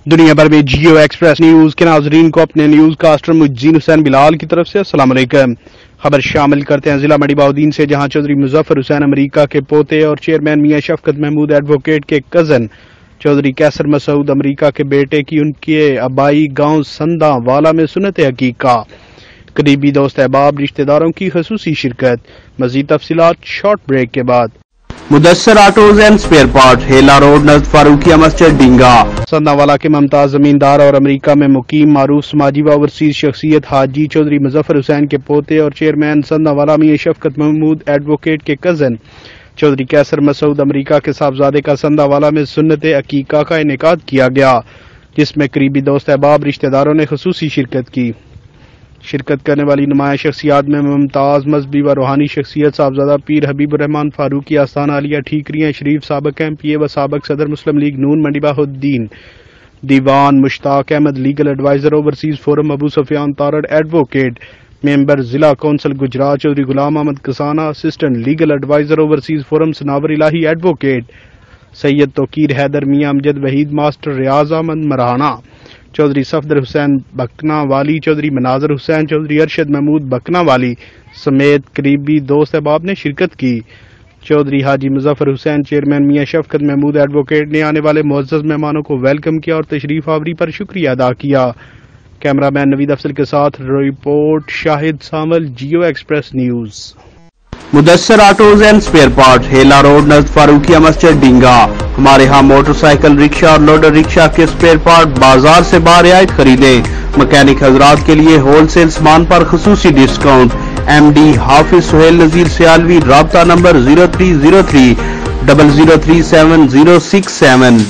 دنیا بھر میں جیو ایکسپریس نیوز کے ناظرین کو اپنے نیوز کاسٹر مجزین حسین بلال کی طرف سے السلام علیکم۔ خبر شامل کرتے ہیں ضلع منڈی بہاؤالدین سے، جہاں چودھری مظفر حسین امریکہ کے پوتے اور چیئرمین میاں شفقت محمود ایڈوکیٹ کے کزن چودھری کیسر مسعود امریکہ کے بیٹے کی ان کے آبائی گاؤں سنداں والا میں سنت عقیقہ، قریبی دوست احباب رشتہ داروں کی خصوصی شرکت۔ مزید تفصیلات شارٹ بریک کے بعد۔ Mudassir autos and spare part, Hela road نزد فاروقیہ مسجد ڈینگا۔ سنداں والا کے ممتاز زمیندار اور امریکہ میں مقیم معروف سماجی و اوورسیز شخصیت حاجی چودھری مظفر حسین کے پوتے اور چیئرمین سنداں والا میاں شفقت محمود ایڈوکیٹ کے کزن چودھری کیسر مسعود امریکہ کے صاحبزادے کا سنداں والا میں سنت عقیقہ کا انعقاد کیا گیا، جس میں قریبی دوست احباب رشتہ داروں نے خصوصی شرکت کی۔ شرکت کرنے والی نمایاں شخصیات میں ممتاز مذہبی و روحانی شخصیت صاحبزادہ پیر حبیب الرحمان فاروقی آستانہ عالیہ ٹھیکریاں شریف، سابق ایم پی اے و سابق صدر مسلم لیگ نون Mandi Bahauddin, Diwan Mushtaq Ahmad legal adviser overseas forum Abu Sufyan Tarar advocate, member ضلع council Gujrat Chaudhry Ghulam Ahmad Kasana, assistant legal adviser overseas forum Sanawar Elahi advocate, Syed Tauqeer Haider, Mian Amjad Waheed, master Riaz Ahmad Marhana, Chaudhry Safdar Hussain Bakna Wali, Chaudhry مناظر حسین، چودھری ارشد محمود بکنا والی سمیت قریبی دوست احباب نے شرکت کی۔ چودھری حاجی مظفر حسین چیئرمین میاں شفقت محمود ایڈوکیٹ نے آنے والے معزز مہمانوں کو ویلکم کیا اور تشریف آوری پر شکریہ ادا کیا۔ کیمرہ مین نوید افضل کے ساتھ report Shahid Samil, Geo express news. Mudassir autos and spare part, Hela road نزد فاروقیہ مسجد ڈینگا۔ ہمارے ہاں موٹر سائیکل، رکشہ اور لوڈر رکشہ کے سپیئر پارٹ بازار سے برعایت خریدیں۔ مکینک حضرات کے لیے ہول سیل سامان پر خصوصی ڈسکاؤنٹ۔ ایم ڈی حافظ سہیل نذیر سیالوی، رابطہ نمبر 0303 0037 067۔